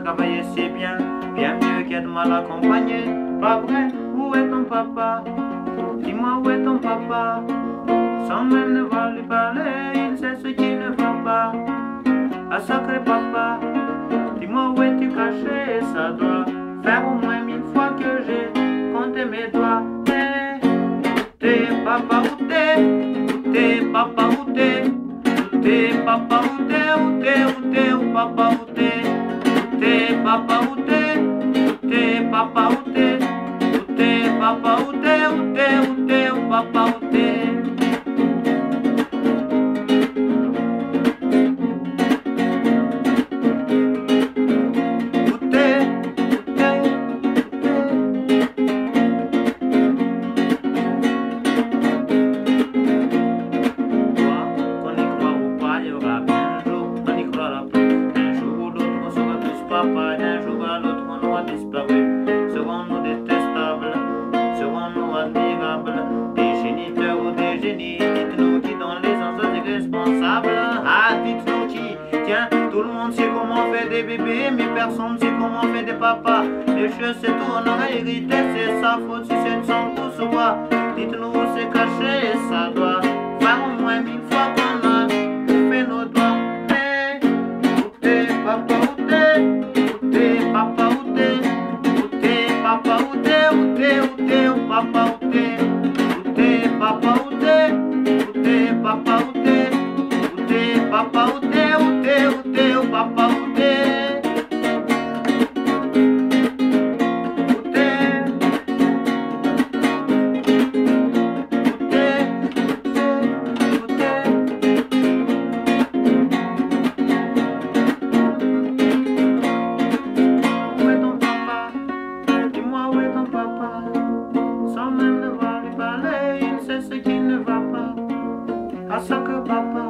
travailler c'est bien, bien mieux qu'être mal accompagné. Pas vrai, où est ton papa? Dis-moi où est ton papa? Sans même devoir lui parler, il sait ce qui ne va pas. Ah sacré papa, dis-moi où es-tu caché? Ça doit faire au moins 1000 fois que j'ai compté mes doigts. Où t'es papa, où t'es? Où t'es papa, où t'es? Où t'es papa, où t'es? Où t'es, où t'es, où papa, où t'es? Où t'es papa, où t'es? Où t'es papa, où t'es? Où t'es papa, où t'es? Où t'es, où t'es, où papa, où t'es? Papa, d'un jour à l'autre, on aura disparu. Serons-nous détestables? Serons-nous admirables? Des géniteurs ou des génies? Dites-nous qui dans les ans sont irresponsables. Ah, dites-nous qui? Tiens, tout le monde sait comment on fait des bébés, mais personne ne sait comment on fait des papas. Les cheveux se tournent, on a hérité, c'est sa faute si c'est une sang pouce ou quoi. Dites-nous où c'est caché, et ça doit faire au moins 1000 fois qu'on a fait nos doigts. Hey, où t'es, papa, où t'es? Où t'es, papa, où t'es? Où t'es, papa, où t'es? Où t'es, où t'es, où papa, où t'es? Où t'es, papa, où t'es? Où t'es, papa, où t'es? Où t'es, papa, où t'es? Où t'es, où t'es, où papa, où t'es? Sans même devoir lui parler, il sait ce qui ne va pas. Ah sacré papa,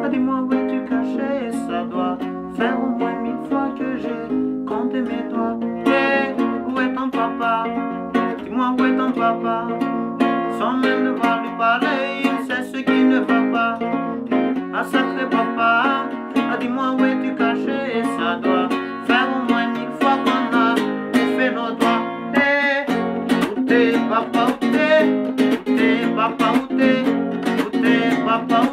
dis-moi où es-tu caché? Ça doit faire au moins 1000 fois que j'ai compté mes doigts. Hey, où est ton papa? Dis-moi où est ton papa? Sans même devoir lui parler, il sait ce qui ne va pas. Ah sacré papa, dis-moi où es-tu caché? Ça doit faire au moins 1000 fois qu'on a fait nos doigts. Hey, où t'es papa, où t'es? Où t'es papa, où t'es? Où t'es papa, où t'es?